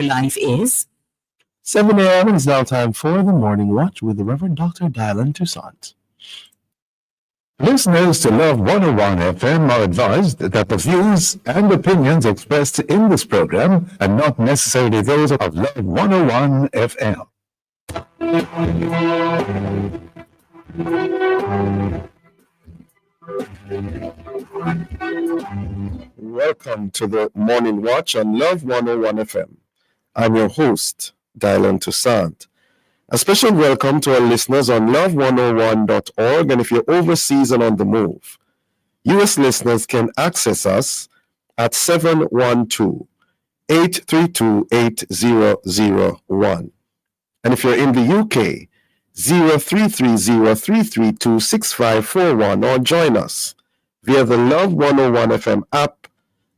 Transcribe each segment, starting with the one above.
Life is 7 a.m. and it's now time for the Morning Watch with the Reverend Dr. Dylan Toussaint. Listeners to Love 101 FM are advised that the views and opinions expressed in this program are not necessarily those of Love 101 FM. Welcome to the Morning Watch on Love 101 FM. I'm your host, Dylan Toussaint. A special welcome to our listeners on love101.org, and if you're overseas and on the move, U.S. listeners can access us at 712-832-8001. And if you're in the UK, 0330-332-6541, or join us via the Love 101 FM app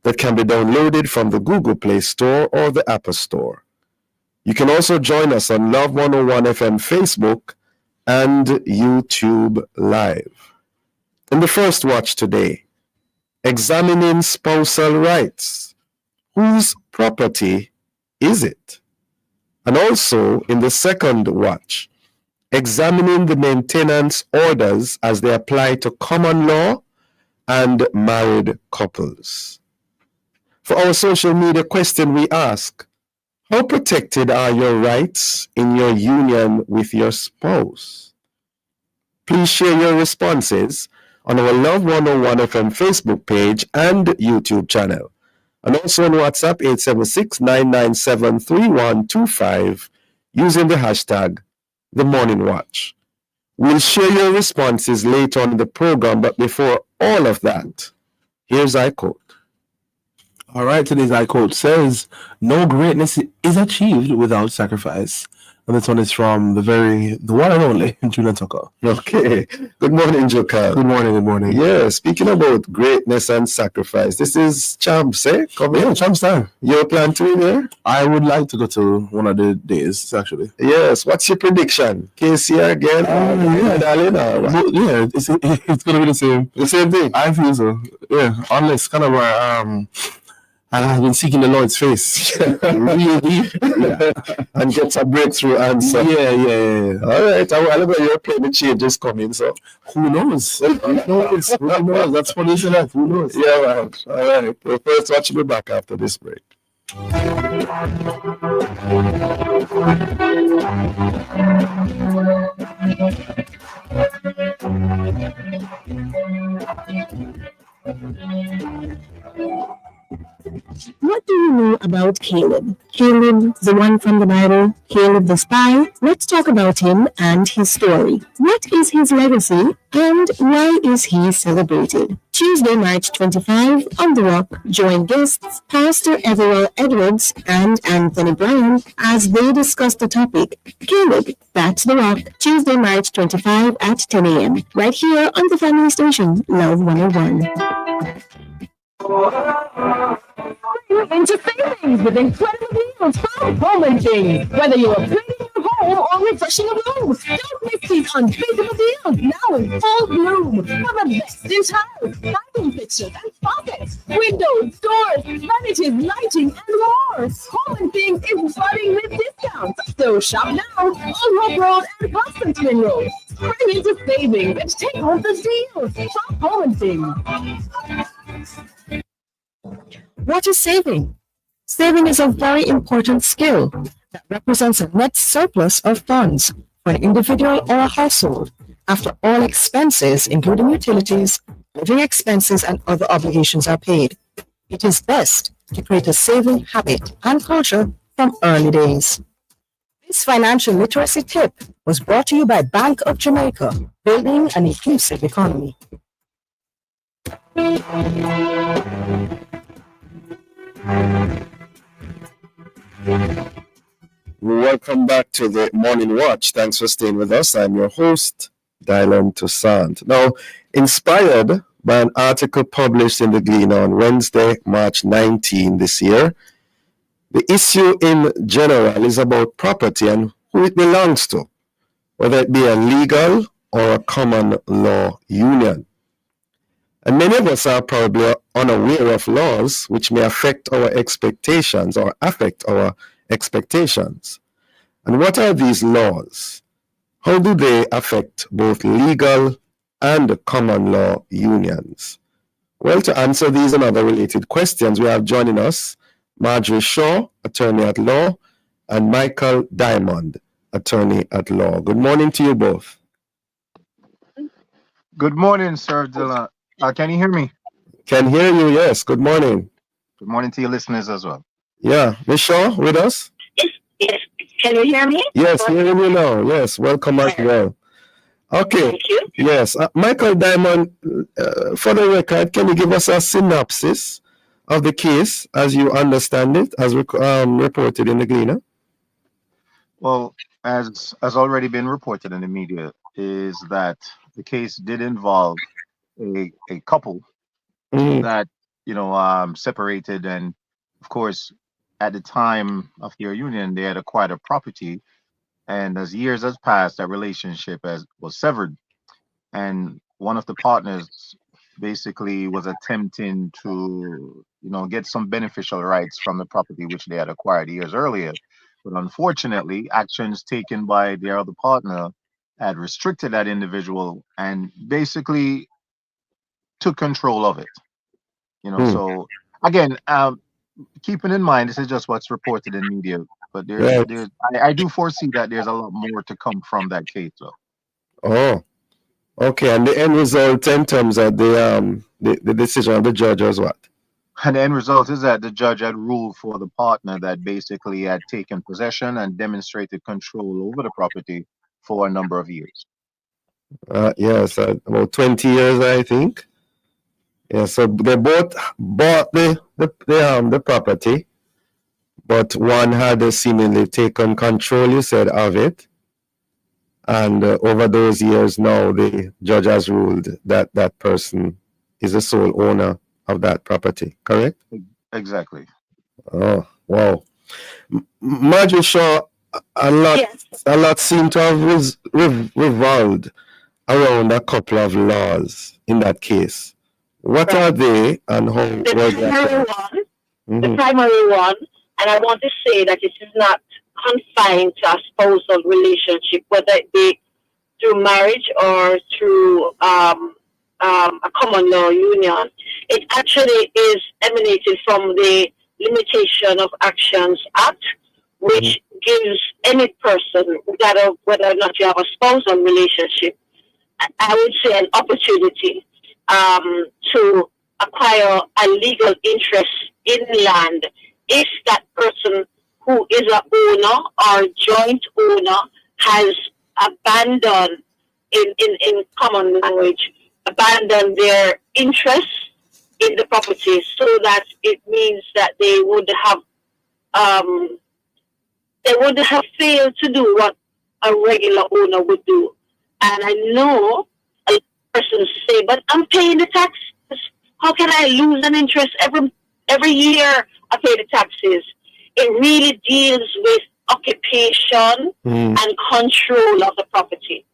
that can be downloaded from the Google Play Store or the Apple Store. You can also join us on Love 101 FM Facebook and YouTube Live. In the first watch today, examining spousal rights. Whose property is it? And also in the second watch, examining the maintenance orders as they apply to common law and married couples. For our social media question, we ask, how protected are your rights in your union with your spouse? Please share your responses on our Love 101 FM Facebook page and YouTube channel, and also on WhatsApp 876-997-3125 using the hashtag The Morning Watch. We'll share your responses later on in the program, but before all of that, here's our quote. All right, today's I quote says, "No greatness is achieved without sacrifice." And this one is from the one and only Julian Tucker. Okay. Good morning, Joka. Good morning. Yeah, speaking about greatness and sacrifice, this is Champs, eh? Come Yeah, in. Champs time. You plan to win there? I would like to go to one of the days, actually. Yes. What's your prediction? KCR again? Yeah, darling. Yeah, it's going to be the same. The same thing? I feel so. Yeah, unless kind of and I've been seeking the Lord's face. Really? Yeah. And get a breakthrough answer. Yeah. All right. I look at your payment changes coming, so. Who knows? Who knows? That's funny, isn't it? Who knows? Yeah, man. All right. Well, first, watch me back after this break. What do you know about Caleb? Caleb, the one from the Bible, Caleb the spy. Let's talk about him and his story. What is his legacy and why is he celebrated? Tuesday, March 25, on The Rock, join guests Pastor Everell Edwards and Anthony Bryan as they discuss the topic, Caleb, that's The Rock, Tuesday, March 25 at 10 a.m. right here on the family station, Love 101. You're into savings with incredible deals from Home & Things. Whether you're upgrading your home or refreshing a room, don't miss these unbeatable deals now in full bloom. For the best in town, bathroom fixtures and faucets, windows, doors, vanities, lighting, and more. Home & Things is running with discounts. So shop now on Hope Road and Constantine Road. Spring into savings and take home the deals from Home & Things. What is saving? Saving is a very important skill that represents a net surplus of funds for an individual or a household after all expenses, including utilities, living expenses, and other obligations are paid. It is best to create a saving habit and culture from early days. This financial literacy tip was brought to you by Bank of Jamaica, building an inclusive economy. Welcome back to the Morning Watch. Thanks for staying with us. I'm your host, Dylan Toussaint. Now, inspired by an article published in the Gleaner on Wednesday, March 19 this year, the issue in general is about property and who it belongs to, whether it be a legal or a common law union. And many of us are probably unaware of laws which may affect our expectations or affect our expectations. And what are these laws? How do they affect both legal and common law unions? Well, to answer these and other related questions, we have joining us Marjorie Shaw, attorney at law, and Michael Diamond, attorney at law. Good morning to you both. Good morning, Sir Dilla. Can you hear me? Can hear you, yes. Good morning. Good morning to your listeners as well. Yeah, Ms. Shaw with us? Yes. Can you hear me? Yes, hearing you now. Yes, welcome as well. Okay. Thank you. Yes, Michael Diamond, for the record, can you give us a synopsis of the case as you understand it, as reported in the Gleaner? Well, as already been reported in the media, is that the case did involve a couple that separated, and of course, at the time of their union, they had acquired a property, and as years has passed, that relationship was severed, and one of the partners basically was attempting to get some beneficial rights from the property which they had acquired years earlier, but unfortunately actions taken by their other partner had restricted that individual and basically took control of it. So again, keeping in mind this is just what's reported in media, but I do foresee that there's a lot more to come from that case though. Oh, okay. And the end result in terms of the decision of the judge was what? And the end result is that the judge had ruled for the partner that basically had taken possession and demonstrated control over the property for a number of years. Yes, about 20 years, I think. Yeah, so they both bought the property, but one had seemingly taken control, you said, of it. And over those years now, the judge has ruled that that person is the sole owner of that property, correct? Exactly. Oh, wow. Marjorie Shaw, a lot seem to have revolved around a couple of laws in that case. What are they and how was that? The primary one, and I want to say that it is not confined to a spousal relationship, whether it be through marriage or through a common law union. It actually is emanated from the Limitation of Actions Act, which gives any person, whether or not you have a spousal relationship, I would say an opportunity to acquire a legal interest in land if that person who is a owner or joint owner has abandoned, in common language, abandoned their interest in the property, so that it means that they would have failed to do what a regular owner would do. And I know a person say, but I'm paying the tax. How can I lose an interest every year? I pay the taxes. It really deals with occupation and control of the property.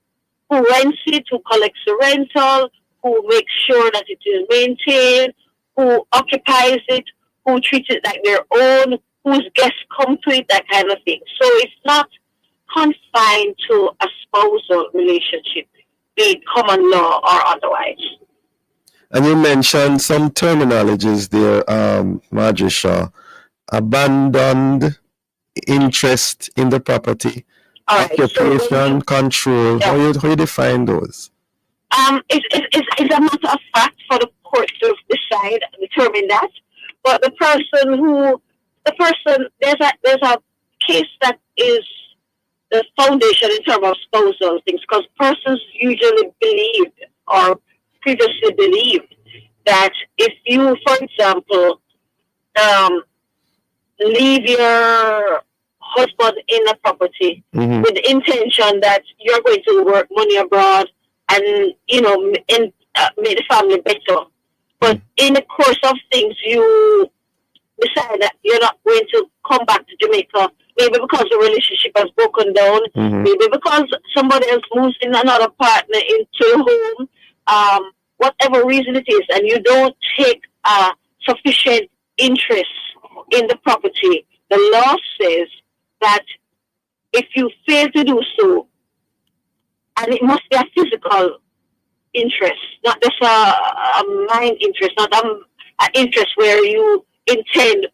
Who rents it, who collects the rental, who makes sure that it is maintained, who occupies it, who treats it like their own, whose guests come to it, that kind of thing. So it's not confined to a spousal relationship, be it common law or otherwise. And you mentioned some terminologies there, Marjorie Shaw. Abandoned interest in the property, occupation, control. Yeah. How you define those? It's a matter of fact for the court to decide, determine that. But there's a case that is the foundation in terms of spousal things, because persons usually believed or previously believed that if you, for example, leave your husband in a property with the intention that you're going to work money abroad and make the family better, but in the course of things you decide that you're not going to come back to Jamaica, maybe because the relationship has broken down, maybe because somebody else moves in another partner into the home, whatever reason it is, and you don't take sufficient interest in the property, the law says that if you fail to do so, and it must be a physical interest, not just a mind interest, not an interest where you intend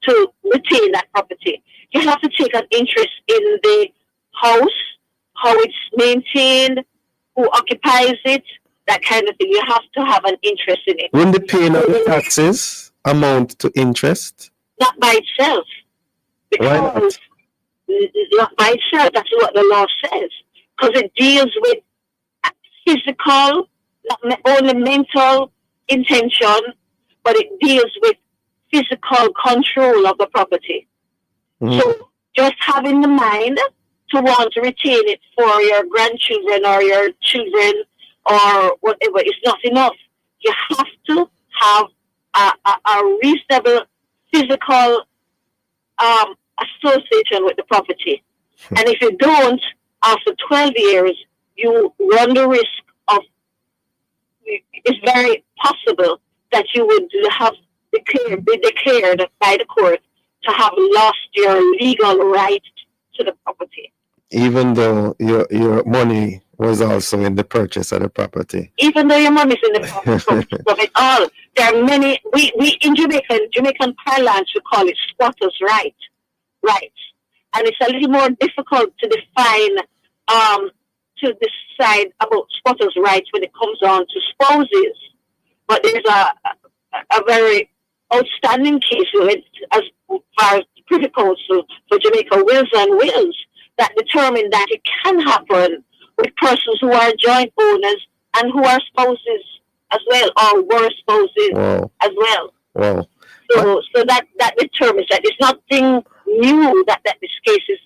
to retain that property. You have to take an interest in the house, how it's maintained, who occupies it, that kind of thing. You have to have an interest in it. Wouldn't the paying of the taxes amount to interest? Not by itself. Why not? Because not by itself, that's what the law says. Because it deals with physical, not only mental intention, but it deals with physical control of the property. So just having the mind to want to retain it for your grandchildren or your children or whatever is not enough. You have to have a reasonable physical association with the property. And if you don't, after 12 years, you run the risk of, it's very possible that you would have be declared by the court to have lost your legal right to the property. Even though your money was also in the purchase of the property. Even though your money is in the purchase of it all. There are many, we in Jamaican parlance, we call it squatters' rights. And it's a little more difficult to define, to decide about squatters' rights when it comes on to spouses. But there's a very outstanding case with, as far as the Privy Council for Jamaica wills and wills that determine that it can happen with persons who are joint owners and who are spouses as well, or were spouses as well. Wow. So that determines that it's nothing new that this case is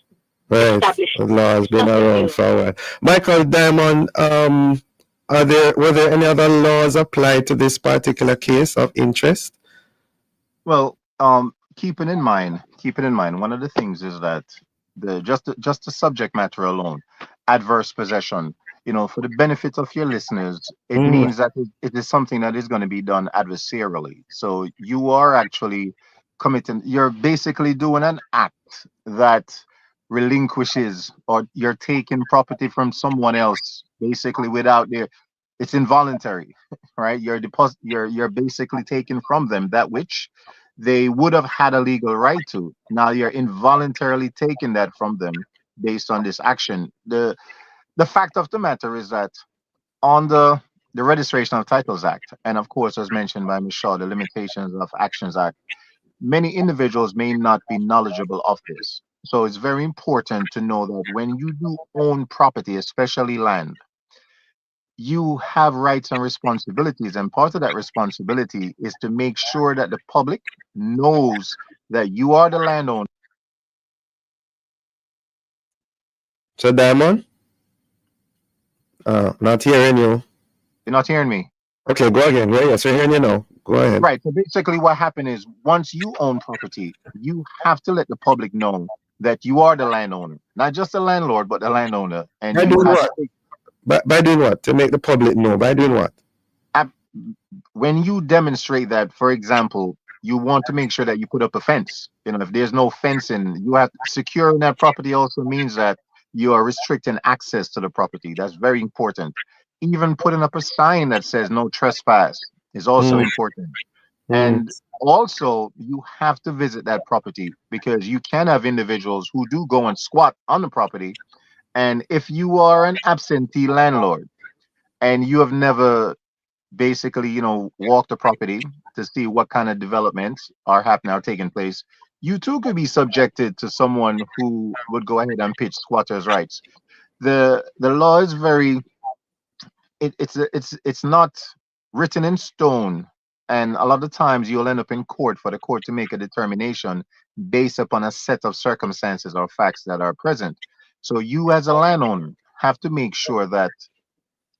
established. The law has been around for a while. Michael Diamond, were there any other laws applied to this particular case of interest? Well, keeping in mind, one of the things is that just the subject matter alone, adverse possession, for the benefit of your listeners, it means that it is something that is going to be done adversarially. So you are actually you're basically doing an act that relinquishes, or you're taking property from someone else basically without it's involuntary, right? You're basically taking from them that which they would have had a legal right to. Now you're involuntarily taking that from them based on this action. The fact of the matter is that on the Registration of Titles Act, and of course, as mentioned by Ms. Shaw, the Limitations of Actions Act, many individuals may not be knowledgeable of this. So it's very important to know that when you do own property, especially land, you have rights and responsibilities, and part of that responsibility is to make sure that the public knows that you are the landowner. So Diamond? Not hearing you. You're not hearing me? Okay, go again. Yes, we're hearing you now. Go ahead. Right. So basically what happened is once you own property, you have to let the public know that you are the landowner. Not just the landlord, but the landowner. And by doing what? By doing what? To make the public know. By doing what? When you demonstrate that, for example, you want to make sure that you put up a fence. If there's no fencing, you have securing that property also means that you are restricting access to the property. That's very important. Even putting up a sign that says no trespass is also important. And also, you have to visit that property, because you can have individuals who do go and squat on the property. And if you are an absentee landlord and you have never basically, walked the property to see what kind of developments are taking place, you too could be subjected to someone who would go ahead and pitch squatters' rights. The law is very, it's not written in stone, and a lot of times you'll end up in court for the court to make a determination based upon a set of circumstances or facts that are present. So you as a landowner have to make sure that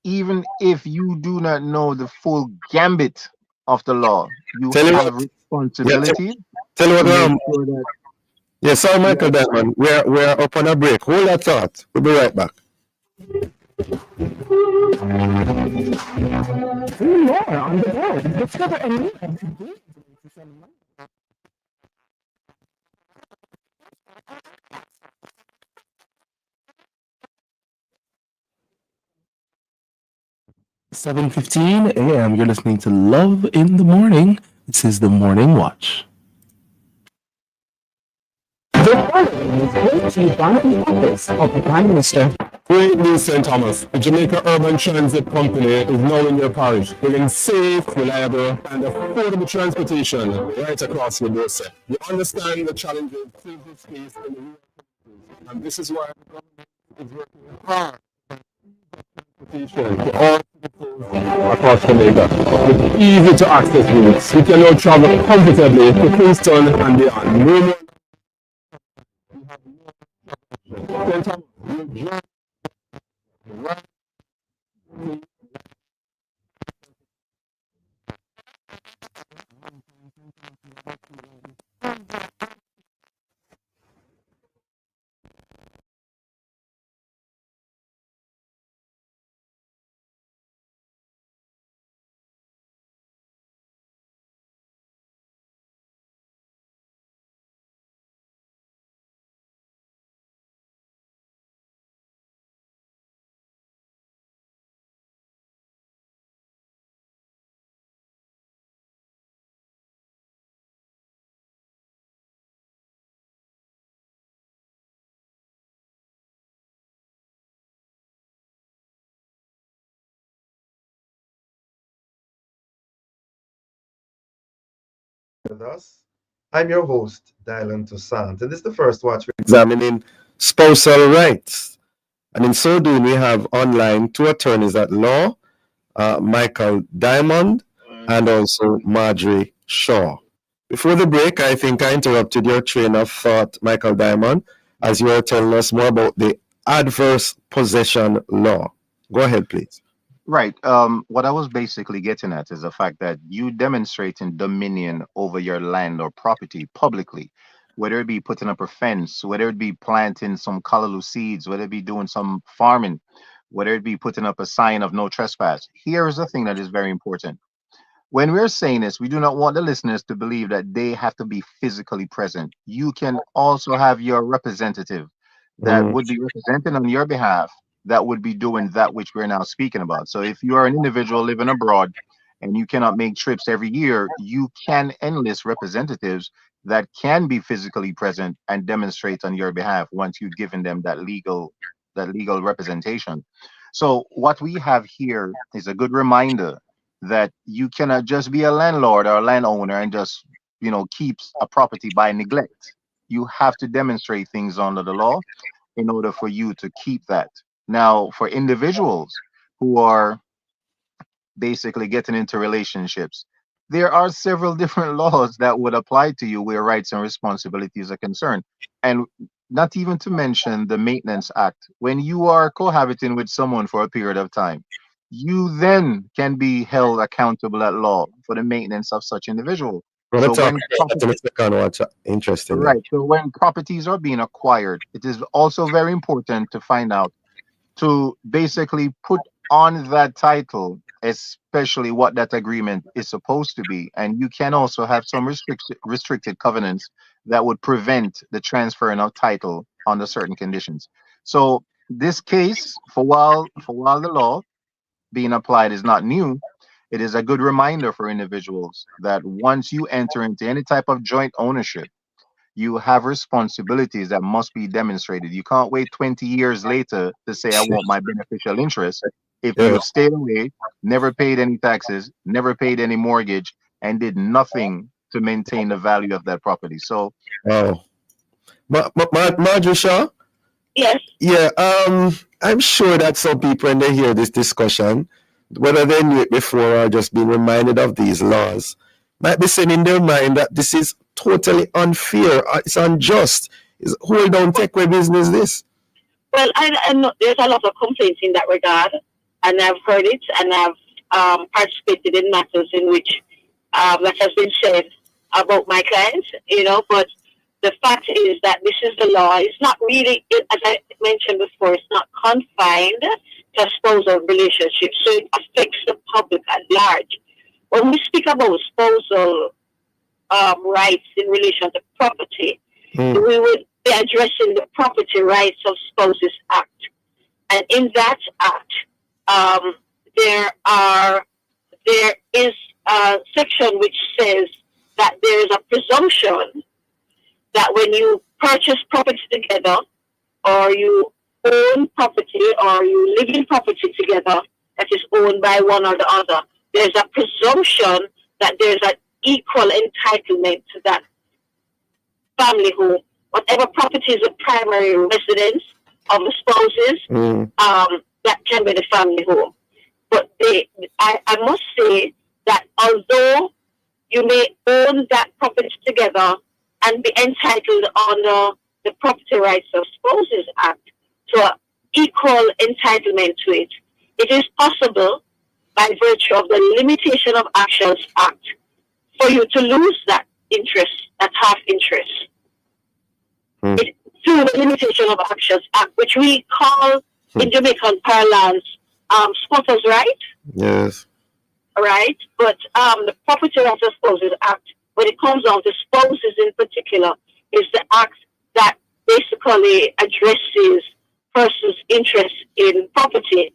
even if you do not know the full gambit of the law, you have responsibility. Tell you what, yeah, sorry, Michael Diamond. We're up on a break. Hold that thought. We'll be right back. More on the board. Discover a new 7:15 a.m. You're listening to Love in the Morning. This is the Morning Watch. The following is brought to you by the Office of the Prime Minister. Great news, St. Thomas. The Jamaica Urban Transit Company is now in your parish, bringing safe, reliable, and affordable transportation right across your doorstep. We understand the challenges citizens face in the rural communities, and this is why the government is working hard transportation to all citizens across Jamaica. With easy to access routes, we can now travel comfortably to Kingston and beyond. No more. St. Thomas, your journey right. With us. I'm your host, Dylan Toussaint, and this is the first watch we're examining spousal rights. And in so doing, we have online two attorneys at law, Michael Diamond and also Marjorie Shaw. Before the break, I think I interrupted your train of thought, Michael Diamond, as you were telling us more about the adverse possession law. Go ahead, please. Right. What I was basically getting at is the fact that you demonstrating dominion over your land or property publicly, whether it be putting up a fence, whether it be planting some callaloo seeds, whether it be doing some farming, whether it be putting up a sign of no trespass. Here is the thing that is very important. When we're saying this, we do not want the listeners to believe that they have to be physically present. You can also have your representative that would be representing on your behalf, that would be doing that which we're now speaking about. So if you are an individual living abroad and you cannot make trips every year, you can enlist representatives that can be physically present and demonstrate on your behalf once you've given them that legal representation. So what we have here is a good reminder that you cannot just be a landlord or a landowner and just keep a property by neglect. You have to demonstrate things under the law in order for you to keep that. Now, for individuals who are basically getting into relationships, there are several different laws that would apply to you where rights and responsibilities are concerned. And not even to mention the Maintenance Act. When you are cohabiting with someone for a period of time, you then can be held accountable at law for the maintenance of such individual. We're going So to talk when about that in a second. What's interesting there. right, so when properties are being acquired, it is also very important to find out to basically put on that title, especially what that agreement is supposed to be. And you can also have some restricted covenants that would prevent the transferring of title under certain conditions. So this case, for while the law being applied is not new, it is a good reminder for individuals that once you enter into any type of joint ownership, you have responsibilities that must be demonstrated. You can't wait 20 years later to say, I want my beneficial interest if Yeah. you stayed away, never paid any taxes, never paid any mortgage, and did nothing to maintain the value of that property. So, Wow. Marjorie Shaw? Yes. Yeah, I'm sure that some people, when they hear this discussion, whether they knew it before or just been reminded of these laws, might be saying in their mind that this is totally unfair, it's unjust. Hold on, take away business this. Well, I know there's a lot of complaints in that regard, and I've heard it, and I've participated in matters in which that has been said about my clients, but the fact is that this is the law. It's not really, as I mentioned before, it's not confined to spousal relationships, so it affects the public at large. When we speak about spousal rights in relation to property, we would be addressing the Property Rights of Spouses Act. And in that act, there is a section which says that there is a presumption that when you purchase property together, or you own property, or you live in property together that is owned by one or the other, there's a presumption that there's an equal entitlement to that family home. Whatever property is the primary residence of the spouses, that can be the family home. But I must say that although you may own that property together and be entitled under the Property Rights of Spouses Act to an equal entitlement to it, it is possible by virtue of the Limitation of Actions Act for you to lose that interest, that half interest. Through the Limitation of Actions Act, which we call in Jamaican parlance squatters' right. Yes. Right? But the Property Rights of Spouses Act, when it comes down to spouses in particular, is the act that basically addresses persons' interest in property.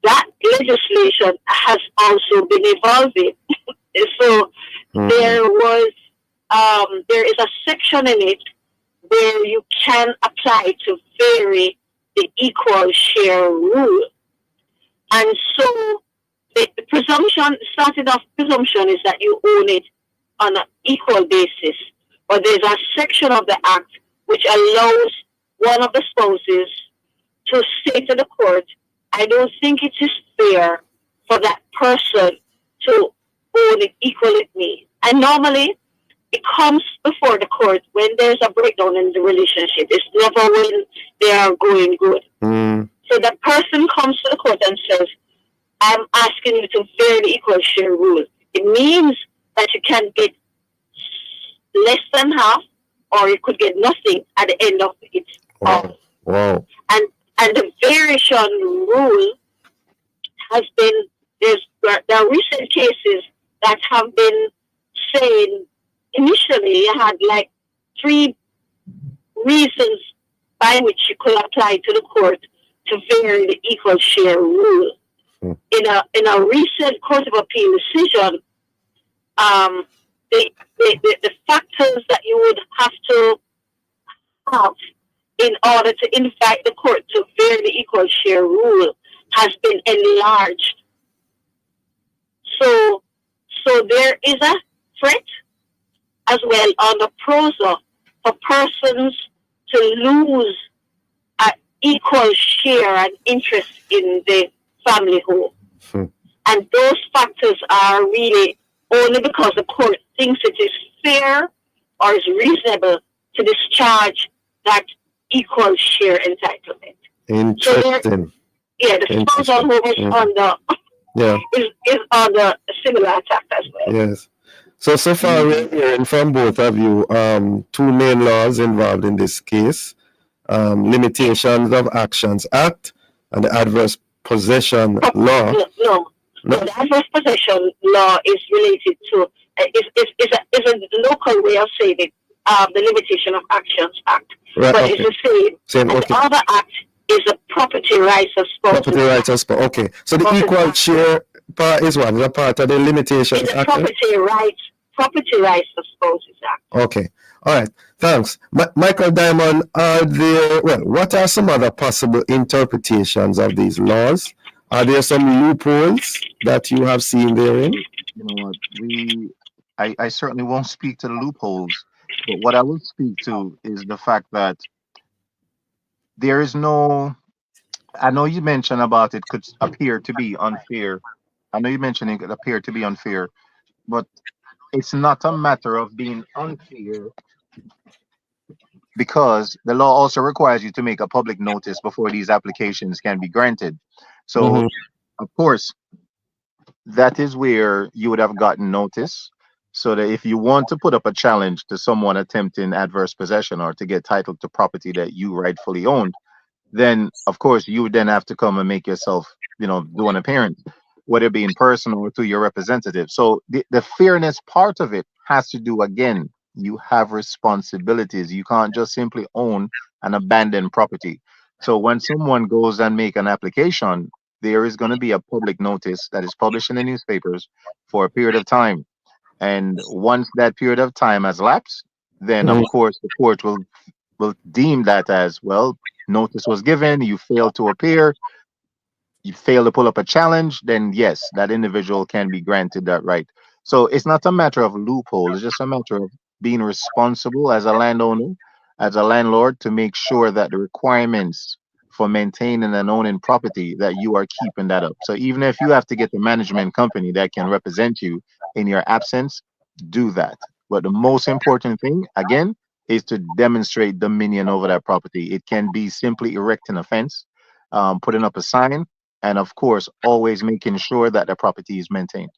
That legislation has also been evolving. So there is a section in it where you can apply to vary the equal share rule. And so the presumption, started off presumption is that you own it on an equal basis. But there's a section of the act which allows one of the spouses to say to the court, I don't think it is fair for that person to own it equal with me. And normally it comes before the court when there's a breakdown in the relationship. It's never when they are going good. So the person comes to the court and says, I'm asking you to vary the equal share rule. It means that you can get less than half, or you could get nothing at the end of it. Wow. And the variation rule has been, there are recent cases that have been saying initially you had like 3 reasons by which you could apply to the court to vary the equal share rule. In a recent Court of Appeal decision, the factors that you would have to have in order to invite the court to vary the equal share rule has been enlarged. So there is a threat as well on the prosa for persons to lose an equal share and interest in the family home. And those factors are really only because the court thinks it is fair or is reasonable to discharge that equal share entitlement. Interesting. The spousal home is under is under a similar attack as well. Yes. So far we're hearing from both of you 2 main laws involved in this case. Limitations of Actions Act and the Adverse Possession Law. No, the adverse possession law is related to is a local way of saying it. The Limitation of Actions Act, right, but it's the same. Okay. The other act is the Property Rights of Spouses. Property Rights of Spouses. Okay, so the equal share part is what? Is a part of the Limitations Act. Property Rights of Spouses Act. Okay. All right. Thanks, Michael Diamond. What are some other possible interpretations of these laws? Are there some loopholes that you have seen therein? You know what? I certainly won't speak to the loopholes, but what I will speak to is the fact that there is no. I know you mentioned about it could appear to be unfair. I know you mentioned it could appear to be unfair, but it's not a matter of being unfair, because the law also requires you to make a public notice before these applications can be granted. So, of course, that is where you would have gotten notice, so that if you want to put up a challenge to someone attempting adverse possession or to get title to property that you rightfully owned, then of course you would then have to come and make yourself, do an appearance, whether it be in person or through your representative. So the fairness part of it has to do, again, you have responsibilities. You can't just simply own and abandon property. So when someone goes and make an application, there is going to be a public notice that is published in the newspapers for a period of time. And once that period of time has lapsed, then of course the court will deem that as, well, notice was given, you failed to appear, you fail to pull up a challenge, then yes, that individual can be granted that right. So it's not a matter of loophole, it's just a matter of being responsible as a landowner, as a landlord, to make sure that the requirements for maintaining and owning property, that you are keeping that up. So even if you have to get the management company that can represent you in your absence, do that. But the most important thing, again, is to demonstrate dominion over that property. It can be simply erecting a fence, putting up a sign, and of course, always making sure that the property is maintained.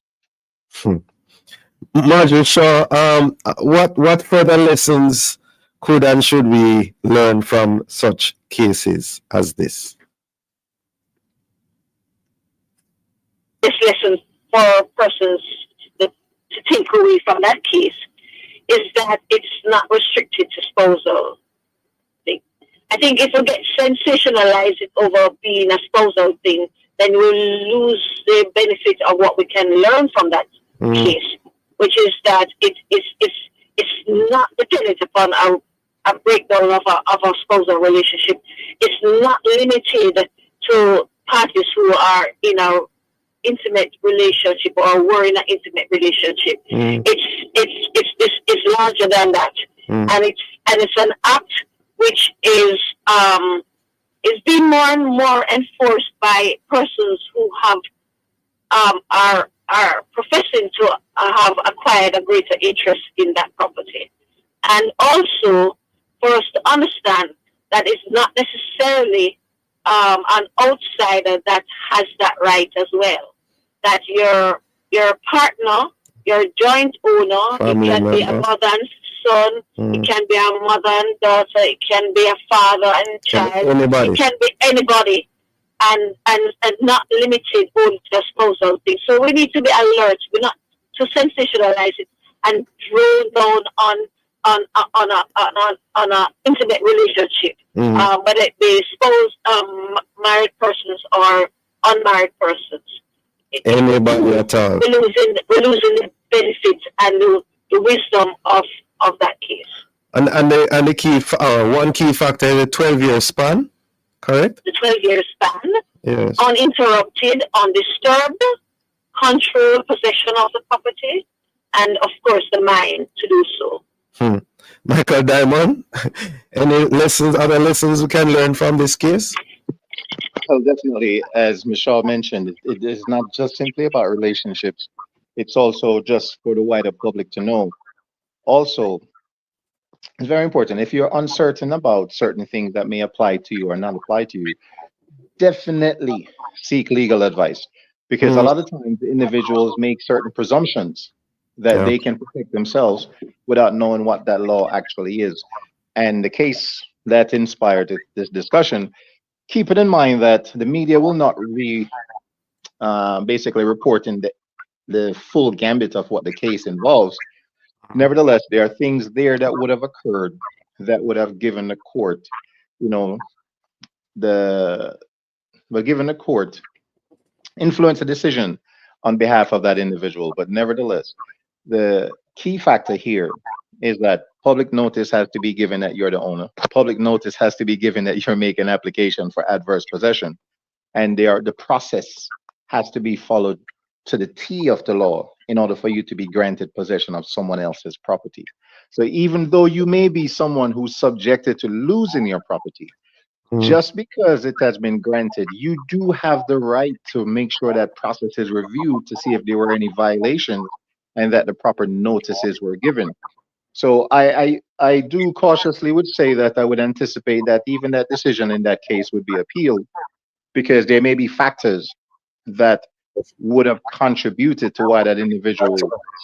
Marjorie Shaw, what further lessons could and should we learn from such cases as this? This lesson for persons to take away from that case is that it's not restricted to spousal. I think if we get sensationalized over being a spousal thing, then we'll lose the benefit of what we can learn from that case, which is that it's not dependent upon a breakdown of a spousal relationship. It's not limited to parties who are in a intimate relationship or were in an intimate relationship. It's larger than that, and it's an act which is being more and more enforced by persons who have are professing to have acquired a greater interest in that property, and also for us to understand that it's not necessarily an outsider that has that right as well. That your partner, your joint owner, it can be a mother and son, it can be a mother and daughter, it can be a father and child, it can be anybody, and not limited only to spousal thing. So we need to be alert. We're not to sensationalize it and draw down on a intimate relationship, whether it be married persons or unmarried persons. Anybody at all. We're losing the benefits and the wisdom of that case. And the key one key factor is the 12-year span, correct? The 12-year span, yes, uninterrupted, undisturbed, control, possession of the property, and of course the mind to do so. Michael Diamond, any other lessons we can learn from this case? Well, definitely, as Michelle mentioned, it is not just simply about relationships. It's also just for the wider public to know. Also, it's very important. If you're uncertain about certain things that may apply to you or not apply to you, definitely seek legal advice, because a lot of times individuals make certain presumptions that they can protect themselves without knowing what that law actually is. And the case that inspired this discussion, keep it in mind that the media will not really basically report in the full gambit of what the case involves. Nevertheless, there are things there that would have occurred that would have given the court, given the court influence a decision on behalf of that individual. But nevertheless, the key factor here is that public notice has to be given that you're the owner. Public notice has to be given that you're making application for adverse possession. And the process has to be followed to the T of the law in order for you to be granted possession of someone else's property. So even though you may be someone who's subjected to losing your property, just because it has been granted, you do have the right to make sure that process is reviewed to see if there were any violations and that the proper notices were given. So I do cautiously would say that I would anticipate that even that decision in that case would be appealed, because there may be factors that would have contributed to why that individual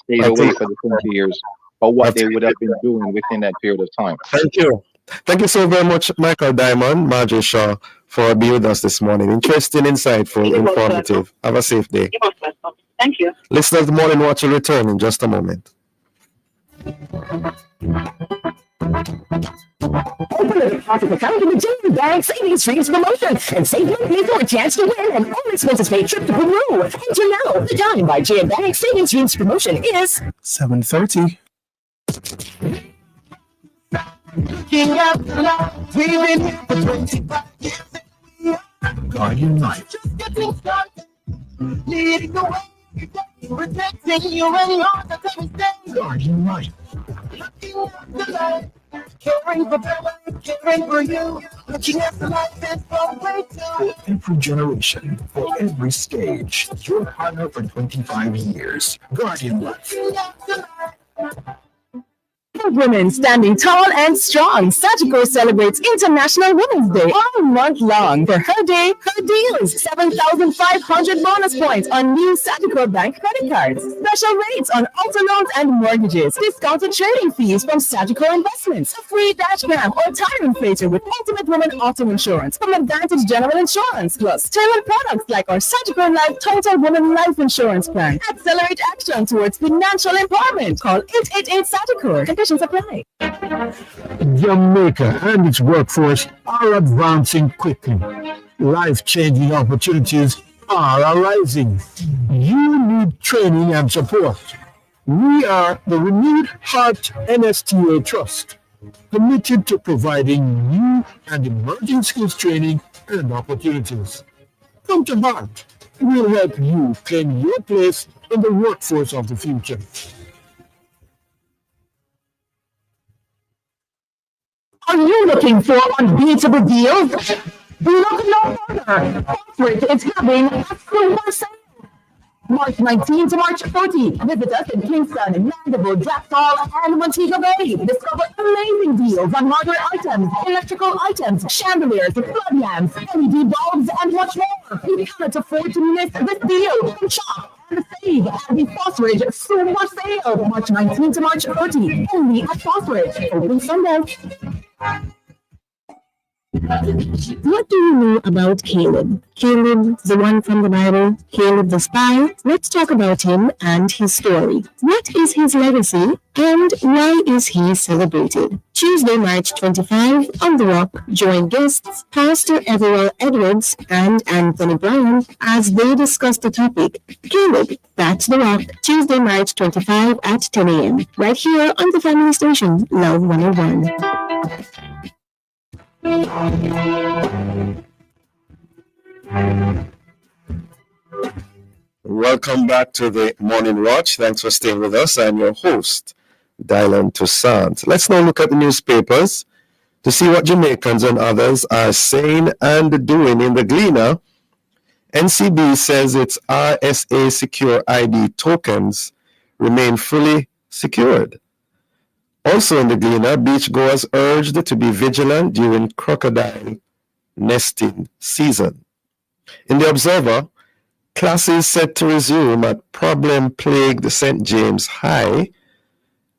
stayed away for the 20 years, or what they would have been doing within that period of time. Thank you. Thank you so very much, Michael Diamond, Marjorie Shaw, for being with us this morning. Interesting, insightful, informative. Have a safe day. You're most welcome. Thank you. Listeners, the Morning Watch will return in just a moment. Open a deposit account in the Jamaica Bank Savings Streams promotion and save money for a chance to win an all expenses paid trip to Peru. Enter now. The time by JM Bank Savings Streams promotion is 7:30. King of Love. We've been here for 25 years. Guardian Life. Just getting started. Leading the way. Protecting you and yours at every day. Guardian Life. Looking at the light. Caring for them, caring for you. Looking at the light that's from way to Every generation, for every stage. Your partner for 25 years. Guardian Life. Women standing tall and strong. Sagicor celebrates International Women's Day all month long. For her day, her deals. 7,500 bonus points on new Sagicor Bank credit cards. Special rates on auto loans and mortgages. Discounted trading fees from Sagicor Investments. A free dash cam or tire inflator with Ultimate Women Auto Insurance from Advantage General Insurance. Plus, tailored products like our Sagicor Life Total Women Life Insurance Plan. Accelerate action towards financial empowerment. Call 888 Sagicor. Conditions apply. Jamaica and its workforce are advancing quickly. Life-changing opportunities are arising. You need training and support. We are the Renewed Heart NSTA Trust, committed to providing new and emerging skills training and opportunities. Come to Heart. We'll help you claim your place in the workforce of the future. Are you looking for unbeatable deals? Look no further. Corporate is having a super sale. March 19 to March 30. Visit us in Kingston, Mandeville, Draftall, and Montego Bay. Discover amazing deals on hardware items, electrical items, chandeliers, flood lamps, LED bulbs, and much more. You cannot afford to miss this deal. Come shop and save at the Fosterage Super Sale. March 19 to March 30. Only at Fosterage. Open Sunday. What do you know about Caleb? Caleb, the one from the Bible, Caleb the spy. Let's talk about him and his story. What is his legacy and why is he celebrated? Tuesday, March 25, on The Rock, join guests Pastor Everell Edwards and Anthony Brown as they discuss the topic, Caleb, that's The Rock, Tuesday, March 25 at 10 a.m. right here on the family station, Love 101. Welcome back to the Morning Watch. Thanks for staying with us. I'm your host, Dylan Toussaint. Let's now look at the newspapers to see what Jamaicans and others are saying and doing. In the Gleaner, NCB says its RSA Secure ID tokens remain fully secured. Also in the Gleaner, beachgoers urged to be vigilant during crocodile nesting season. In the Observer, classes set to resume at problem-plagued St. James High.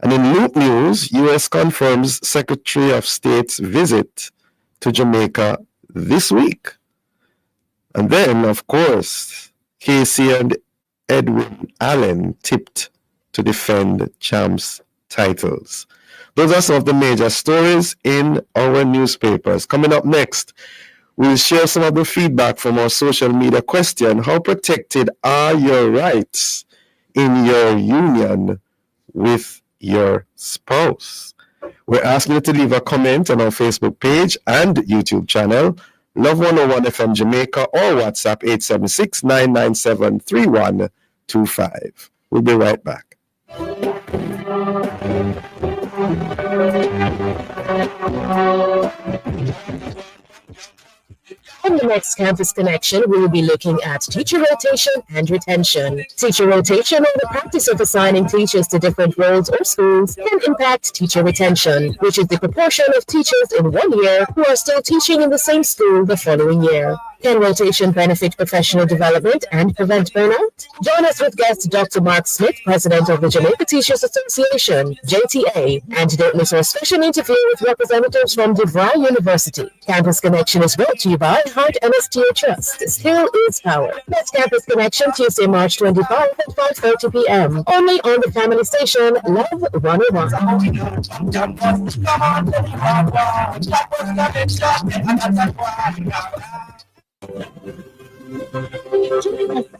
And in Loop News, U.S. confirms Secretary of State's visit to Jamaica this week. And then, of course, Casey and Edwin Allen tipped to defend champs titles. Those are some of the major stories in our newspapers. Coming up next, we'll share some of the feedback from our social media question. How protected are your rights in your union with your spouse? We're asking you to leave a comment on our Facebook page and YouTube channel, Love 101 FM Jamaica, or WhatsApp 876-997-3125. We'll be right back. In the next Campus Connection, we will be looking at teacher rotation and retention. Teacher rotation, or the practice of assigning teachers to different roles or schools, can impact teacher retention, which is the proportion of teachers in 1 year who are still teaching in the same school the following year. Can rotation benefit professional development and prevent burnout? Join us with guest Dr. Mark Smith, President of the Jamaica Teachers Association, JTA, and don't miss our special interview with representatives from DeVry University. Campus Connection is brought to you by Heart MSTA Trust. Skill is power. That's Campus Connection, Tuesday, March 25 at 5:30 p.m. Only on the family station, Love 101. Join us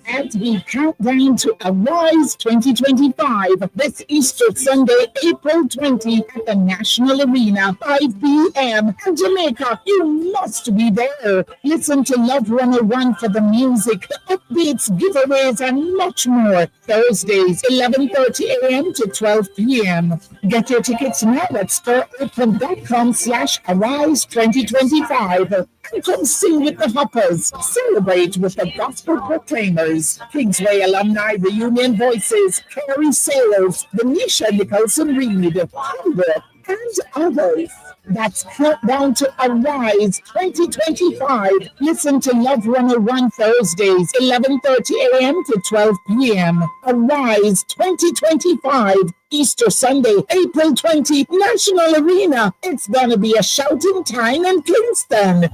as we count down to Arise 2025 this Easter Sunday, April 20 at the National Arena, 5 p.m. in Jamaica. You must be there. Listen to Love 101 for the music, the upbeats, giveaways, and much more. Thursdays, 11:30 a.m. to 12 p.m. Get your tickets now at storeopen.com/Arise 2025. And come sing with the Hoppers. Celebrate with the Gospel Proclaimers. Kingsway Alumni Reunion Voices, Carrie Sayers, Denisha Nicholson Reed, Humber, and others. That's Countdown to Arise 2025. Listen to Love 101 Thursdays, 11:30 a.m. to 12 p.m. Arise 2025. Easter Sunday, April 20, National Arena. It's gonna be a shouting time in Kingston.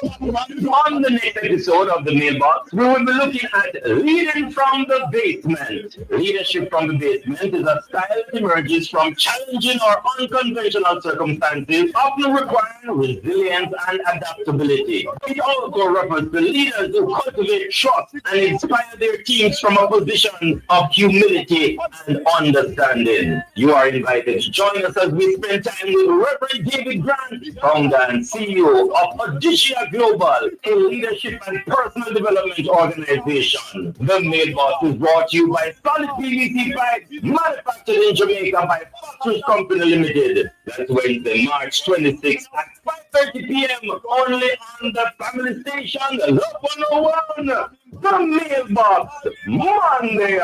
On the next episode of the Mailbox, we will be looking at leading from the basement. Leadership from the basement is a style that emerges from challenging or unconventional circumstances, often requiring resilience and adaptability. It also refers to leaders who cultivate trust and inspire their teams from a position of humility and understanding. You are invited to join us as we spend time with Reverend David Grant, founder and CEO of Audicia Global, a leadership and personal development organization. The Mailbox is brought to you by Solid PVC Pipes, manufactured in Jamaica by Factories Company Limited. That's Wednesday, March 26th at 5:30 p.m. only on the family station, Love 101. The Mailbox, Monday.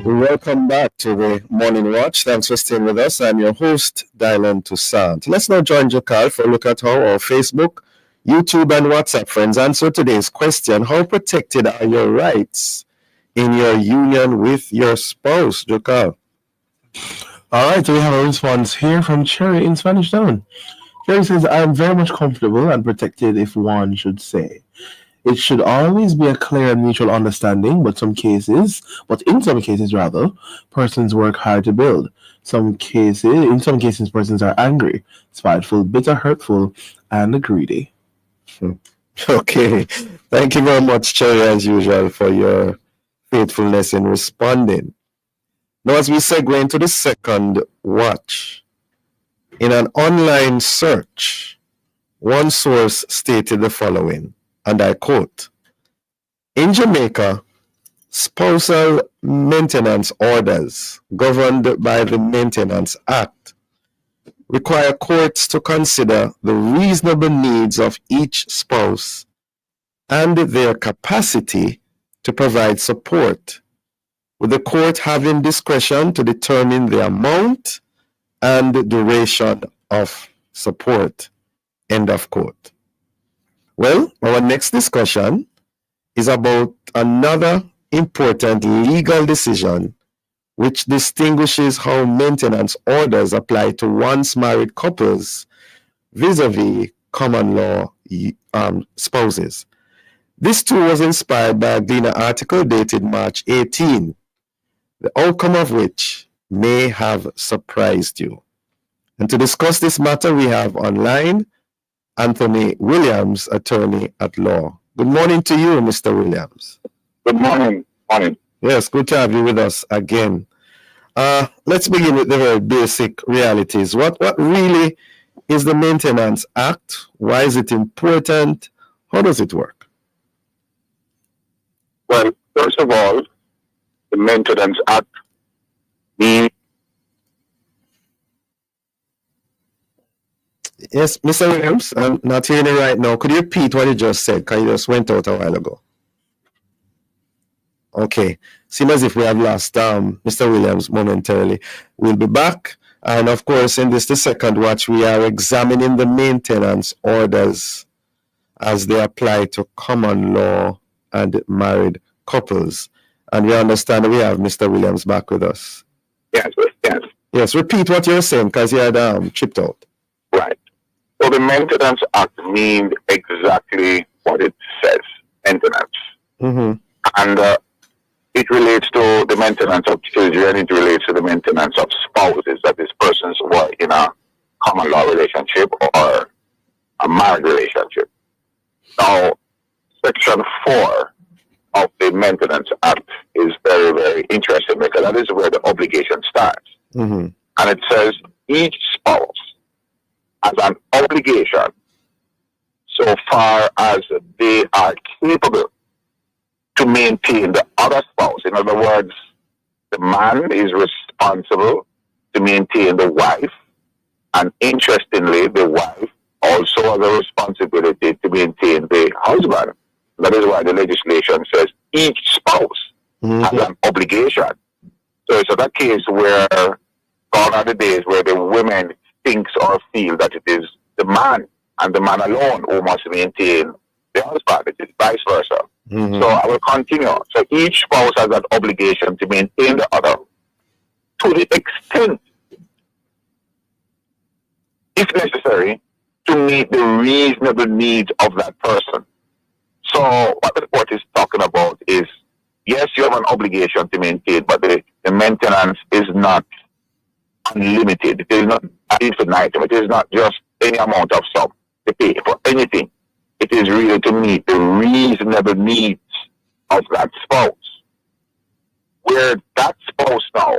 Welcome back to the Morning Watch. Thanks for staying with us. I'm your host, Dylan Toussaint. Let's now join Jakal for a look at how our Facebook, YouTube, and WhatsApp friends answer today's question: how protected are your rights in your union with your spouse? Jakal. All right, so we have a response here from Cherry in Spanish Town. Cherry says, I'm very much comfortable and protected if one should say. It should always be a clear and mutual understanding, but in some cases, persons work hard to build. In some cases, persons are angry, spiteful, bitter, hurtful, and greedy. Okay. Thank you very much, Cherry, as usual, for your faithfulness in responding. Now, as we segue into the second watch, in an online search, one source stated the following, and I quote, in Jamaica, spousal maintenance orders governed by the Maintenance Act require courts to consider the reasonable needs of each spouse and their capacity to provide support, with the court having discretion to determine the amount and duration of support. End of quote. Well, our next discussion is about another important legal decision which distinguishes how maintenance orders apply to once married couples vis-a-vis common law spouses. This too was inspired by a Gleaner article dated March 18, the outcome of which may have surprised you. And to discuss this matter, we have online Anthony Williams, attorney at law. Good morning to you, Mr. Williams. Good morning. Morning. Yes, good to have you with us again. Let's begin with the very basic realities. What really is the Maintenance Act? Why is it important? How does it work? Well, first of all, the Maintenance Act means Yes, Mr. Williams, I'm not hearing it right now. Could you repeat what you just said? Because you just went out a while ago. Okay. Seems as if we have lost Mr. Williams momentarily. We'll be back. And of course, in this, the second watch, we are examining the maintenance orders as they apply to common law and married couples. And we understand we have Mr. Williams back with us. Yes, yes. Yes, repeat what you were saying because you had chipped out. Right. So the Maintenance Act means exactly what it says, maintenance. Mm-hmm. And it relates to the maintenance of children, it relates to the maintenance of spouses, that is persons who are in a common law relationship or a married relationship. Now, Section 4 of the Maintenance Act is very, very interesting because that is where the obligation starts. Mm-hmm. And it says each spouse has an obligation so far as they are capable to maintain the other spouse. In other words, the man is responsible to maintain the wife, and interestingly, the wife also has a responsibility to maintain the husband. That is why the legislation says each spouse has an obligation. So it's not a case where gone are the days where the women thinks or feel that it is the man and the man alone who must maintain the husband. It is vice versa. Mm-hmm. So I will continue. So each spouse has an obligation to maintain the other to the extent, if necessary, to meet the reasonable needs of that person. So what the court is talking about is, yes, you have an obligation to maintain, but the maintenance is not unlimited. It is not infinite. It is not just any amount of sum to pay for anything. It is really to meet the reasonable needs of that spouse. Where that spouse now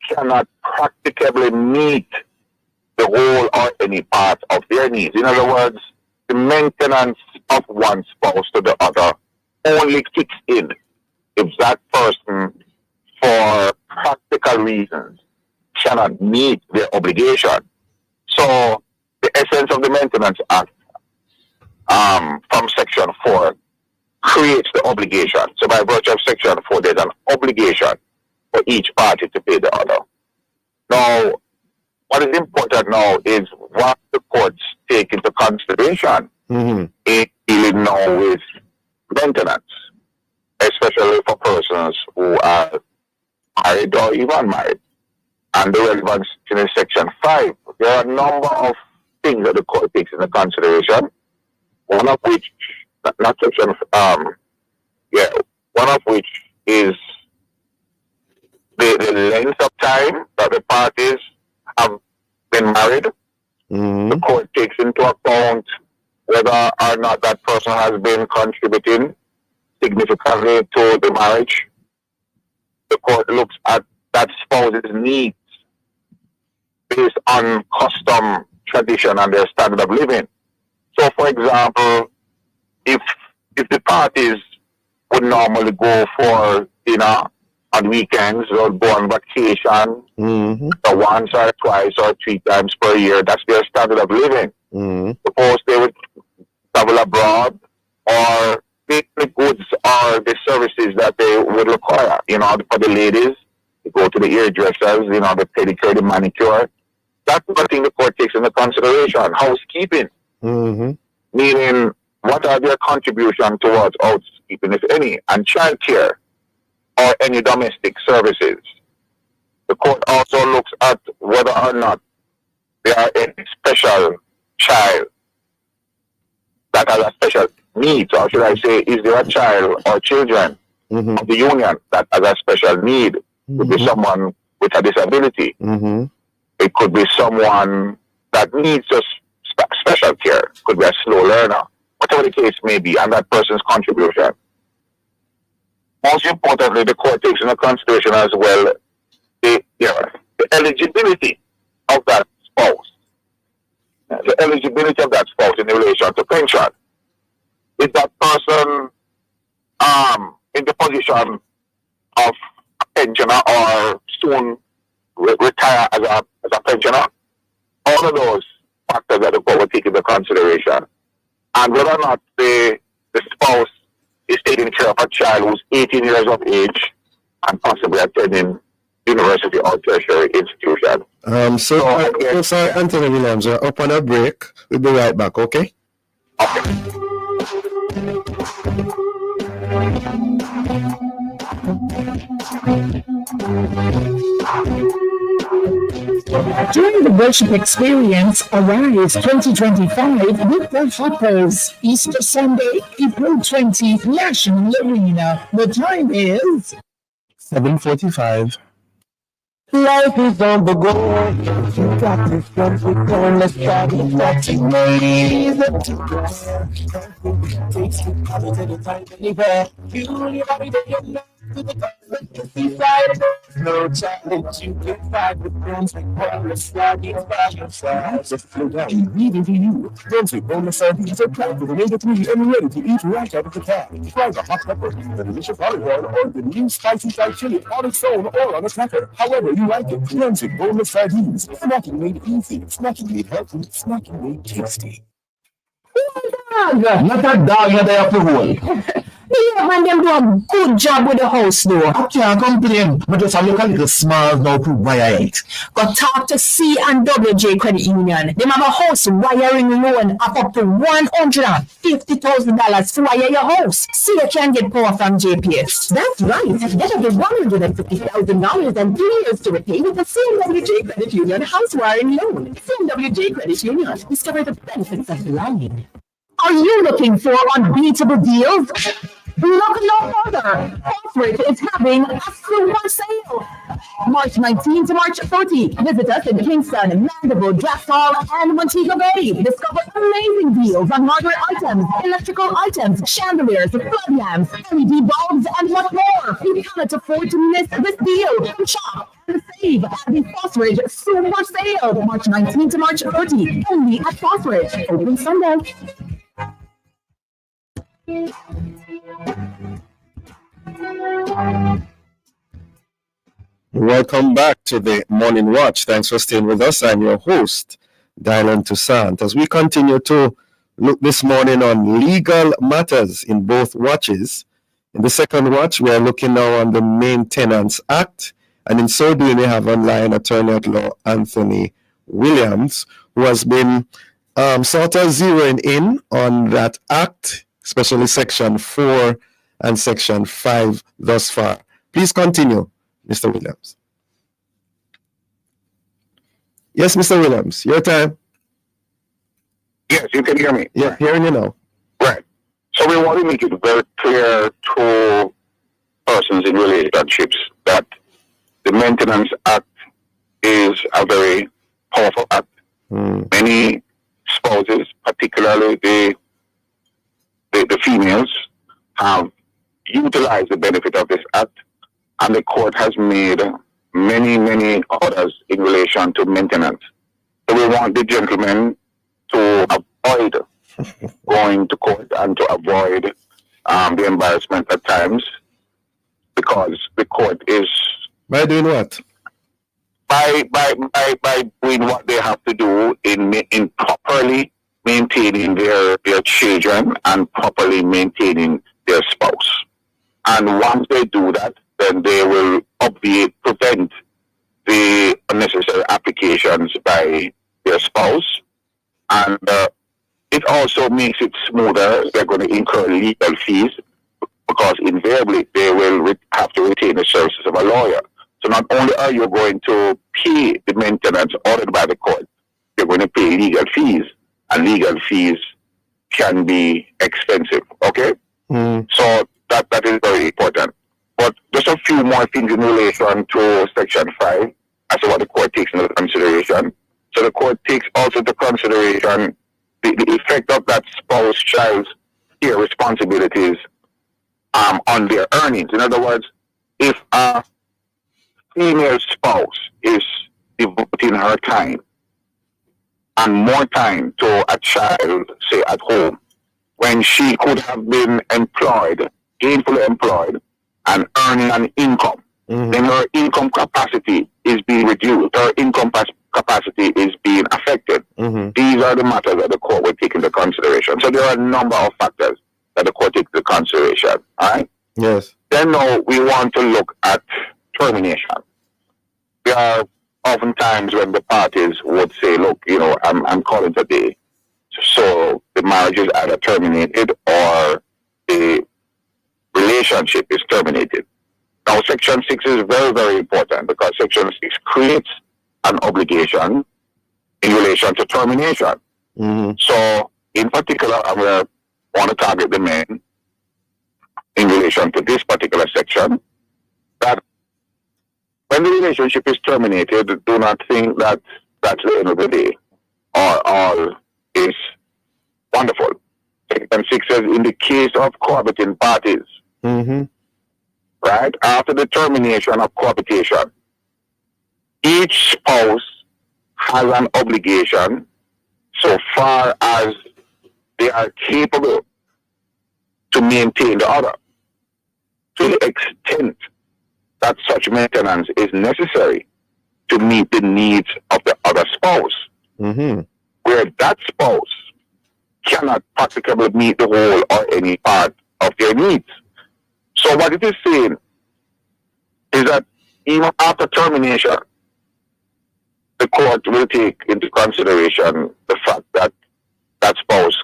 cannot practically meet the whole or any part of their needs. In other words, the maintenance of one spouse to the other only kicks in if that person, for practical reasons, cannot meet their obligation. So the essence of the Maintenance Act from Section 4 creates the obligation. So by virtue of Section 4, there's an obligation for each party to pay the other. Now, what is important now is what the courts take into consideration in dealing now with maintenance, especially for persons who are married or even unmarried. And the relevance in Section 5, there are a number of things that the court takes into consideration. One of which, not section, one of which is the length of time that the parties have been married. The court takes into account whether or not that person has been contributing significantly to the marriage. The court looks at that spouse's needs based on custom, tradition, and their standard of living. So, for example, if the parties would normally go for dinner on weekends or go on vacation once or twice or 3 times per year, that's their standard of living. Suppose they would travel abroad, or the goods or the services that they would require. For the ladies, they go to the hairdressers, the pedicure, the manicure. That's the thing the court takes into consideration. Housekeeping. Meaning, what are their contribution towards housekeeping, if any, and childcare or any domestic services. The court also looks at whether or not there are any special child that has a special needs, or should I say, is there a child or children of the union that has a special need? Could be someone with a disability. It could be someone that needs just special care. Could be a slow learner. Whatever the case may be, and that person's contribution. Most importantly, the court takes into consideration as well the eligibility of that spouse. The eligibility of that spouse in relation to pension. Is that person in the position of a pensioner or soon retire as a pensioner? All of those factors that the court will take into consideration. And whether or not the spouse is taking care of a child who's 18 years of age and possibly attending university or tertiary institution. Sorry, Anthony Williams, we're up on a break. We'll be right back, okay? Okay. During the worship experience, Arise 2025 with the Hoppers, Easter Sunday, April 20th, National Arena. The time is 7:45. Life is on the go. You got this guns with gun. Let's try to watch it. Ways up to go. Takes you probably to the time anywhere. You only have me to your left to the top of the seaside. No challenge you can fight with guns with gun. Let's slide these by your side. Just slow down. Leading to you. Guns with gun. Let's start these are proud with an 83 and ready to eat right out of the can. Try the hot pepper, the delicious olive oil, or the new spicy fried chili on its own or on a cracker. However you like it. Guns with boneless sardines. Snacking made easy. Snacking made healthy. Snacking made tasty. Not a dog that I have to hold. Yeah, man, them do a good job with the house, though. I can't complain. But just a look a little small now to wire it. But talk to C&WJ Credit Union. They have a house wiring loan of up to $150,000 to wire your house. So you can get power from JPS. That's right. Get up to $150,000 and 3 years to repay with the C&WJ Credit Union house wiring loan. C&WJ Credit Union. Discover the benefits of lying. Are you looking for unbeatable deals? Look no further. Offred is having a super sale. March 19 to March 30. Visit us in Kingston, Mandeville, Draftall, and Montego Bay. Discover amazing deals on hardware items, electrical items, chandeliers, flood lamps, LED bulbs, and much more. You cannot afford to miss this deal. Come shop and save at the Fossridge Super Sale. March 19 to March 30. Only at Fossridge. Open Sunday. Welcome back to the Morning Watch. Thanks for staying with us. I'm your host, Dylan Toussaint. As we continue to look this morning on legal matters in both watches, in the second watch, we are looking now on the Maintenance Act. And in so doing, we have online attorney at law Anthony Williams, who has been sort of zeroing in on that act, especially Section 4 and Section 5 thus far. Please continue, Mr. Williams. Yes, Mr. Williams, your time. Yes, you can hear me. Yeah, hearing you now. Right. So we want to make it very clear to persons in relationships that the Maintenance Act is a very powerful act. Many spouses, particularly the females, have utilized the benefit of this act, and the court has made many orders in relation to maintenance. So we want the gentlemen to avoid going to court and to avoid the embarrassment at times, because the court is... By doing what? By doing what they have to do in properly maintaining their children and properly maintaining their spouse. And once they do that, then they will prevent the unnecessary applications by their spouse. And it also makes it smoother. They're going to incur legal fees because invariably they will have to retain the services of a lawyer. So not only are you going to pay the maintenance ordered by the court, you're going to pay legal fees, and legal fees can be expensive. Okay? So that is very important. But just a few more things in relation to Section 5 as to what the court takes into consideration. So the court takes also into consideration the effect of that spouse-child's care responsibilities on their earnings. In other words, if a female spouse is devoting her time and more time to a child, say at home, when she could have been employed, gainfully employed, and earning an income, then her income capacity is being reduced. Her income capacity is being affected. These are the matters that the court will take into consideration. So there are a number of factors that the court takes into consideration. All right. Yes. Then now we want to look at termination. There are oftentimes when the parties would say, look, I'm calling today. So the marriage is either terminated or the relationship is terminated. Now, Section 6 is very, very important because Section 6 creates an obligation in relation to termination. So, in particular, I'm going to want to target the men in relation to this particular section, that when the relationship is terminated, do not think that that's the end of the day or all is wonderful. Section 6 says, in the case of cohabiting parties, right, after the termination of cohabitation, each spouse has an obligation so far as they are capable to maintain the other, to the extent that such maintenance is necessary to meet the needs of the other spouse, where that spouse cannot practically meet the whole or any part of their needs. So what it is saying is that even after termination, the court will take into consideration the fact that that spouse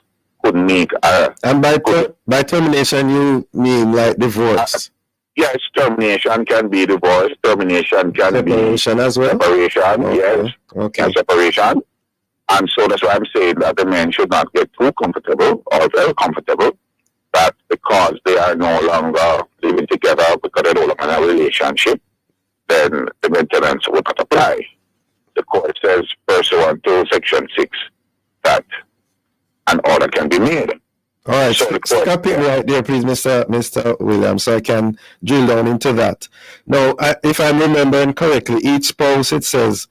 could make a... And by termination, you mean like divorce? Yes, termination can be divorce. Termination can separation be as well? Separation, okay. Yes. Okay. And separation. And so that's why I'm saying that the men should not get too comfortable or very comfortable that because they are no longer living together, because they no longer have a relationship, then the maintenance would not apply. The court says, pursuant to Section 6, that an order can be made. All right, so stop it right there, please, Mr. Williams, so I can drill down into that. Now, if I'm remembering correctly, each spouse, it says,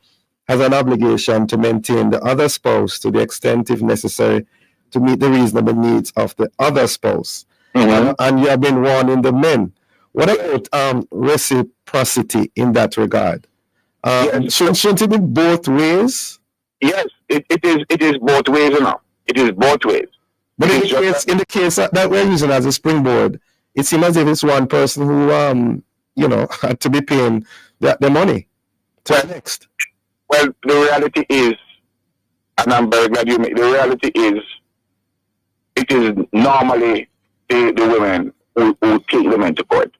has an obligation to maintain the other spouse to the extent, if necessary, to meet the reasonable needs of the other spouse. And you have been warning the men. What about reciprocity in that regard? Yes. Shouldn't it be both ways? Yes, it is both ways enough. It is both ways. But in the case that we're using as a springboard, it seems as if it's one person who, had to be paying the money to the next. Well, the reality is, and I'm very glad you made, the reality is, it is normally the women who take the men to court,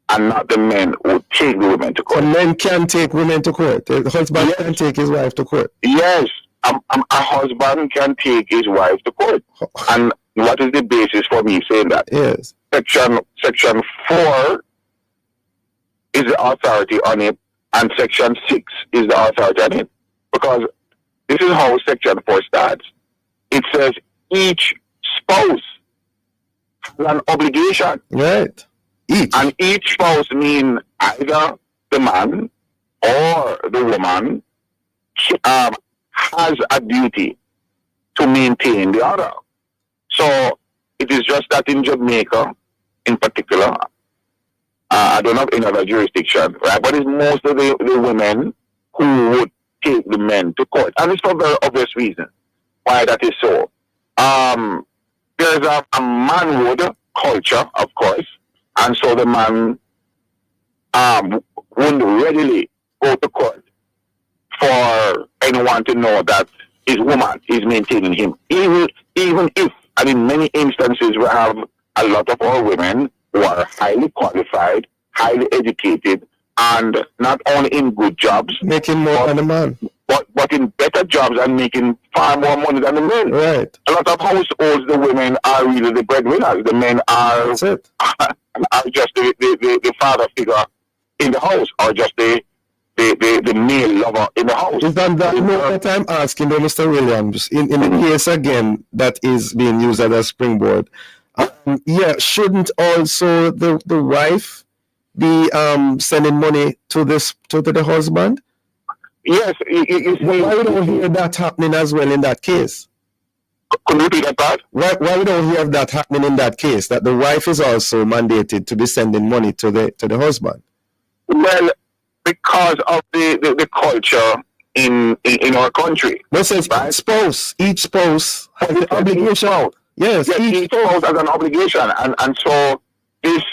and not the men who take the women to court. So men can take women to court. The husband can take his wife to court. Yes, a husband can take his wife to court. And what is the basis for me saying that? Yes. Section 4 is the authority on it, and Section 6 is the authority on it. Because this is how Section 4 starts. It says each spouse has an obligation. Right. Each. And each spouse means either the man or the woman has a duty to maintain the other. So it is just that in Jamaica, in particular, I don't have any other jurisdiction, right? But it's most of the women who would take the men to court. And it's for very obvious reason why that is so. There's a manhood culture, of course, and so the man wouldn't readily go to court for anyone to know that his woman is maintaining him. Even if, and in many instances, we have a lot of our women who are highly qualified, highly educated, and not only in good jobs, making more than the man, but in better jobs and making far more money than the men. Right. A lot of households, the women are really the breadwinners. The men are just the father figure in the house, or just the male lover in the house. Is that what I'm asking, though, Mr. Williams? In the case again that is being used as a springboard, shouldn't also the wife be sending money to the husband? Yes. Why we don't hear that happening as well in that case? Could you repeat that part? Why we don't hear that happening in that case? That the wife is also mandated to be sending money to the husband? Well, because of the culture, in our country. No, says right? Each spouse has the obligation. Yes, each spouse has an obligation, and so this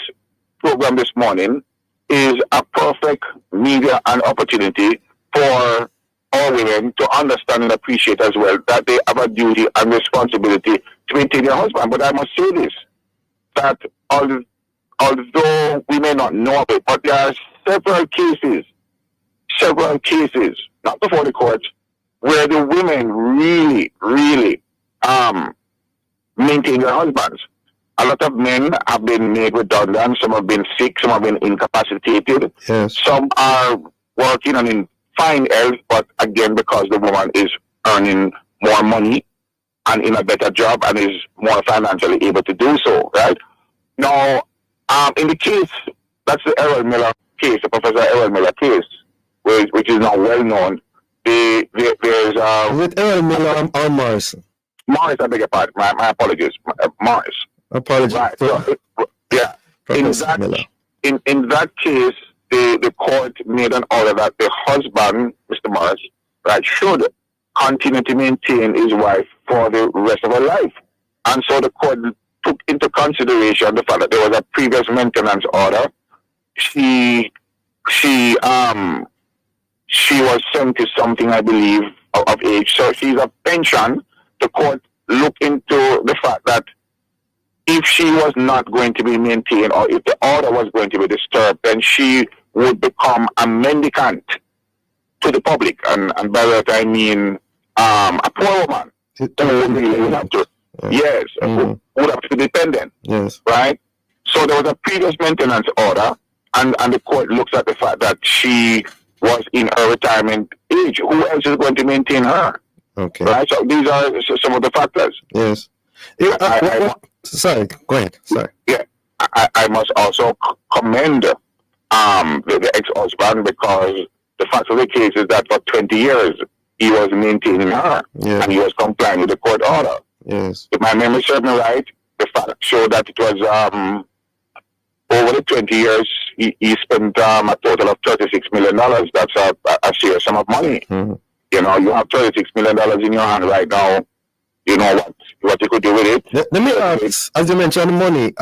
program this morning is a perfect media and opportunity for all women to understand and appreciate as well that they have a duty and responsibility to maintain their husband. But I must say this, that although we may not know of it, but there are several cases, not before the courts, where the women really maintain their husbands. A lot of men have been made redundant, some have been sick, some have been incapacitated, some are working and in fine health, but again, because the woman is earning more money and in a better job and is more financially able to do so, right? Now, in the case, that's the Errol Miller case, the Professor Errol Miller case, which is now well known. There's with Errol Miller or Morrison? Morris, I beg your pardon. My apologies. Morris. Apologies. Right. So, yeah. In that case, the court made an order that the husband, Mr. Morris, right, should continue to maintain his wife for the rest of her life. And so the court took into consideration the fact that there was a previous maintenance order. She was 70 something, I believe, of age. So she's of pension. The court looked into the fact that if she was not going to be maintained or if the order was going to be disturbed, then she would become a mendicant to the public. And by that I mean a poor woman who would have to, would have to be dependent. Yes. Right? So there was a previous maintenance order, and the court looks at the fact that she was in her retirement age. Who else is going to maintain her? Okay. Right? So these are some of the factors. Yes. Sorry, go ahead. Sorry. Yeah. I must also commend the ex-husband, because the fact of the case is that for 20 years he was maintaining her and he was complying with the court order. Yes. If my memory serves me right, the fact showed that it was over the 20 years he spent a total of $36 million. That's a serious sum of money. Mm-hmm. You know, you have $36 million in your hand right now. You know what you could do with it. Let me ask, as you mentioned money,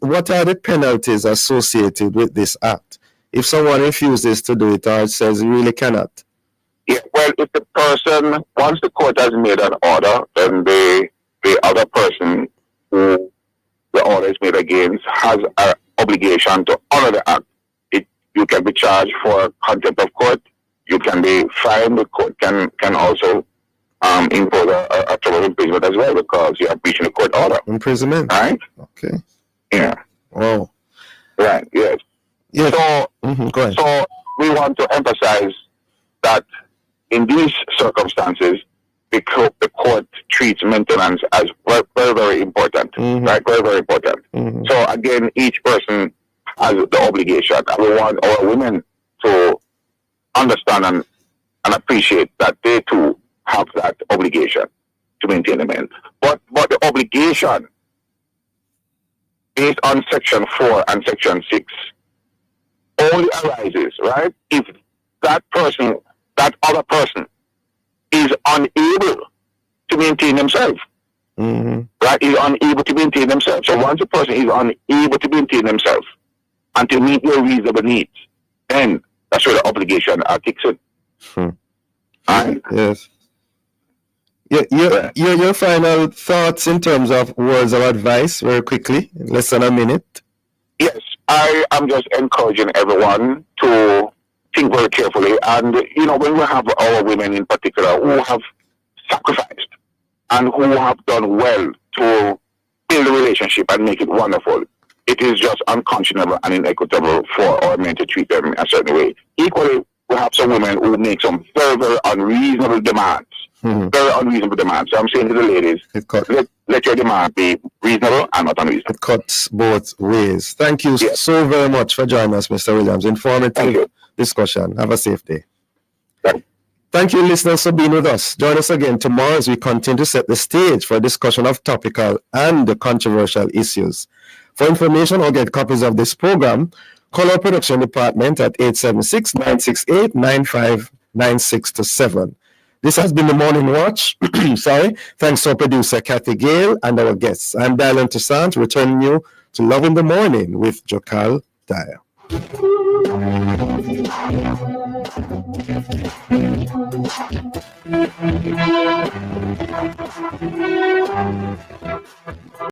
what are the penalties associated with this act? If someone refuses to do it or says he really cannot? Yeah, well, if the person, once the court has made an order, then the other person who the order is made against has an obligation to honor the act. You can be charged for contempt of court. You can be fined. The court can also impose a term of imprisonment as well, because you are breaching the court order. Imprisonment. Right? Okay. Yeah. Oh. Right. Yes. Yes. So, go ahead. So we want to emphasize that in these circumstances, the court treats maintenance as very, very, very important. Right? Very, very important. So again, each person has the obligation, and we want our women to understand and appreciate that they too have that obligation to maintain the men. But the obligation based on Section 4 and Section 6 only arises, right, if that other person is unable to maintain himself. Right? Is unable to maintain himself. So once a person is unable to maintain himself and to meet your reasonable needs, then that's where the obligation kicks in. Right? Yes. Your final thoughts in terms of words of advice, very quickly, in less than a minute. Yes, I am just encouraging everyone to think very carefully. And, you know, when we have our women in particular who have sacrificed and who have done well to build a relationship and make it wonderful, it is just unconscionable and inequitable for our men to treat them in a certain way. Equally, we have some women who make some very, very unreasonable demands. Very unreasonable demands. So I'm saying to the ladies, let your demand be reasonable and not unreasonable. It cuts both ways. Thank you so very much for joining us, Mr. Williams. Informative discussion. Have a safe day. Thank you, listeners, for being with us. Join us again tomorrow as we continue to set the stage for a discussion of topical and controversial issues. For information or get copies of this program, call our production department at 876-968-95 96 to 7. This has been the Morning Watch. Sorry. Thanks to our producer, Kathy Gale, and our guests. I'm Dylan Toussaint, returning you to Love in the Morning with Jokal Dyer.